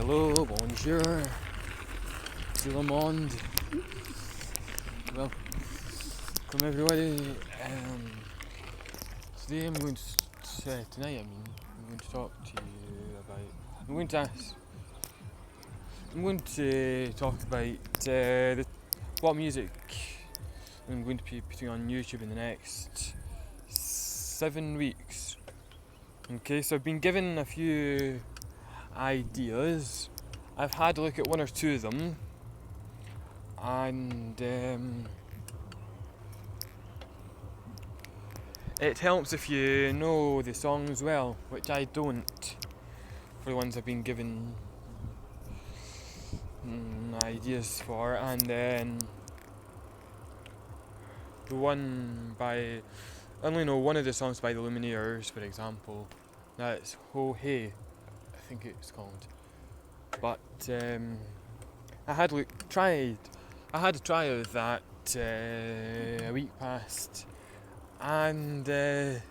Hello, bonjour, tout le monde. Welcome everybody. Today I'm going to tonight. I'm going to talk to you about. I'm going to talk about what music I'm going to be putting on YouTube in the next 7 weeks. Okay, so I've been given a few ideas. I've had a look at one or two of them, and it helps if you know the songs well, which I don't for the ones I've been given ideas for. And then the one by, I only know one of the songs by the Lumineers, for example. That's Ho Hey, I think it's called. But I had a try of that a week past, and I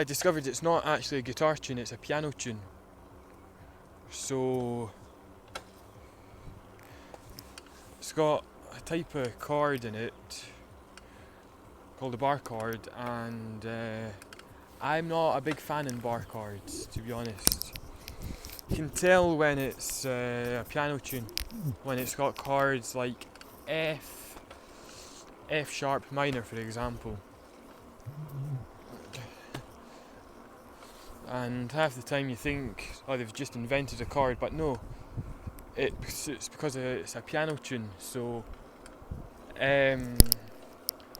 discovered it's not actually a guitar tune, it's a piano tune. So it's got a type of chord in it called a bar chord, and I'm not a big fan in bar chords, to be honest. You can tell when it's a piano tune when it's got chords like F sharp minor, for example. And half the time you think, oh, they've just invented a chord, but no, it's because it's a piano tune. So I'd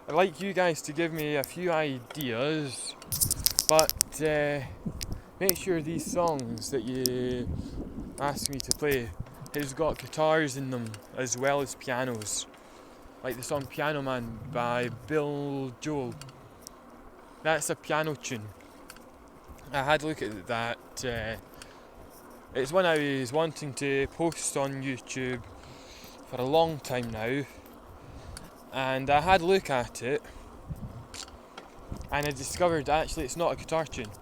like you guys to give me a few ideas, but make sure these songs that you ask me to play has got guitars in them as well as pianos, like the song Piano Man by Bill Joel. That's a piano tune. I had a look at that. It's one I was wanting to post on YouTube for a long time now, and I had a look at it and I discovered actually it's not a guitar tune.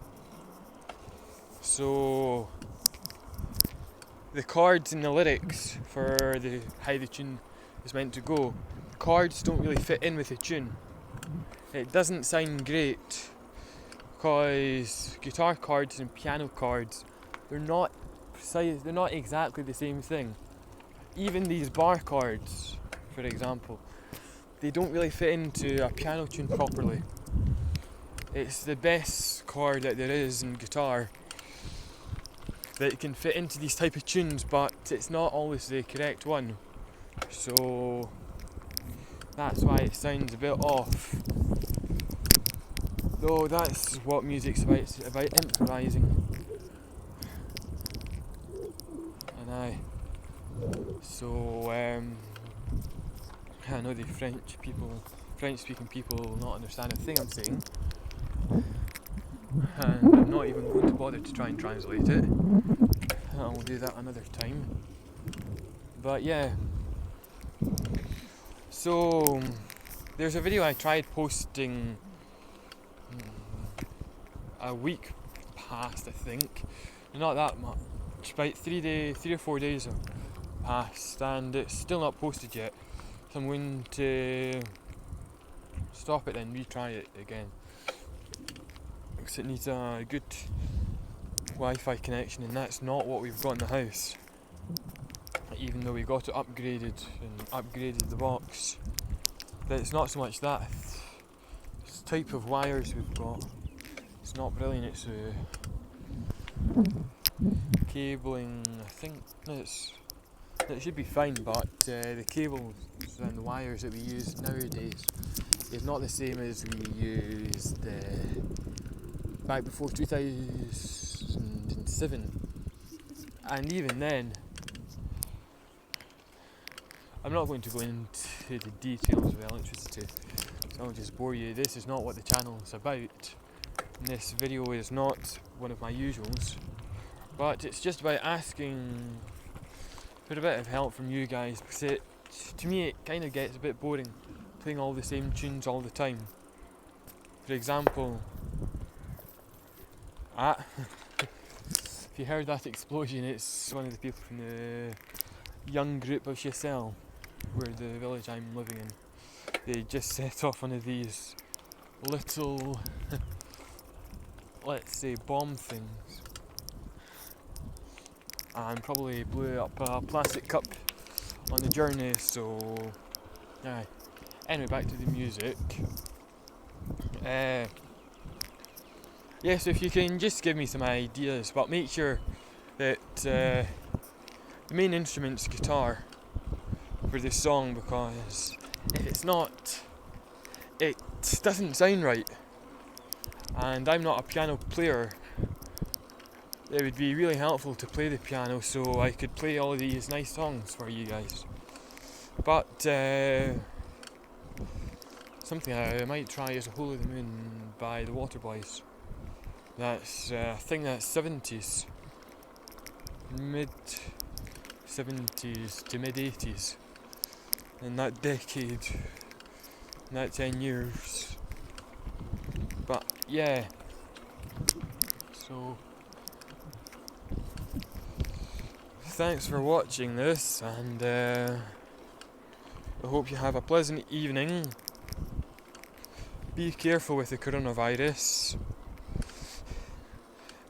So the chords in the lyrics for how the tune is meant to go, the chords don't really fit in with the tune. It doesn't sound great because guitar chords and piano chords, they're not precise, they're not exactly the same thing. Even these bar chords, for example, they don't really fit into a piano tune properly. It's the best chord that there is in guitar that can fit into these type of tunes, but it's not always the correct one. So that's why it sounds a bit off. Though that's what music's about. It's about improvising. And so I know the French speaking people will not understand a thing I'm saying, and I'm not even going to bother to try and translate it. I'll do that another time. But yeah, so there's a video I tried posting a week past, I think, not that much, about 3 or 4 days have passed, and it's still not posted yet. So I'm going to stop it and retry it again, because it needs a good Wi-Fi connection, and that's not what we've got in the house. Even though we got it upgraded and upgraded the box, but it's not so much that. It's the type of wires we've got. It's not brilliant. It's cabling. I think it should be fine, but the cables and the wires that we use nowadays is not the same as we used back before 2007. And even then, I'm not going to go into the details of electricity, so I'll just bore you. This is not what the channel is about. And this video is not one of my usuals, but it's just about asking for a bit of help from you guys, because to me it kind of gets a bit boring playing all the same tunes all the time. For example, if you heard that explosion, it's one of the people from the young group of Chessel, where the village I'm living in. They just set off one of these little, let's say, bomb things, and probably blew up a plastic cup on the journey. So, anyway, back to the music. Yes, if you can just give me some ideas, but make sure that the main instrument's guitar for this song, because if it's not, it doesn't sound right. And I'm not a piano player. It would be really helpful to play the piano so I could play all of these nice songs for you guys. But something I might try is A Hole in the Moon by the Waterboys. That's I think that's 70s, mid 70s to mid 80s, in that decade, in that 10 years. But yeah, so thanks for watching this, and I hope you have a pleasant evening. Be careful with the coronavirus.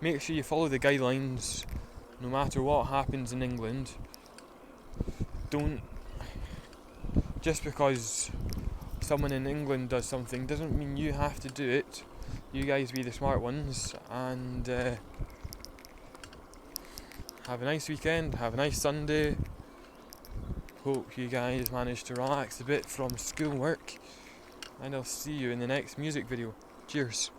Make sure you follow the guidelines no matter what happens in England. Don't, just because someone in England does something doesn't mean you have to do it. You guys be the smart ones, and have a nice weekend, have a nice Sunday. Hope you guys manage to relax a bit from schoolwork, and I'll see you in the next music video. Cheers.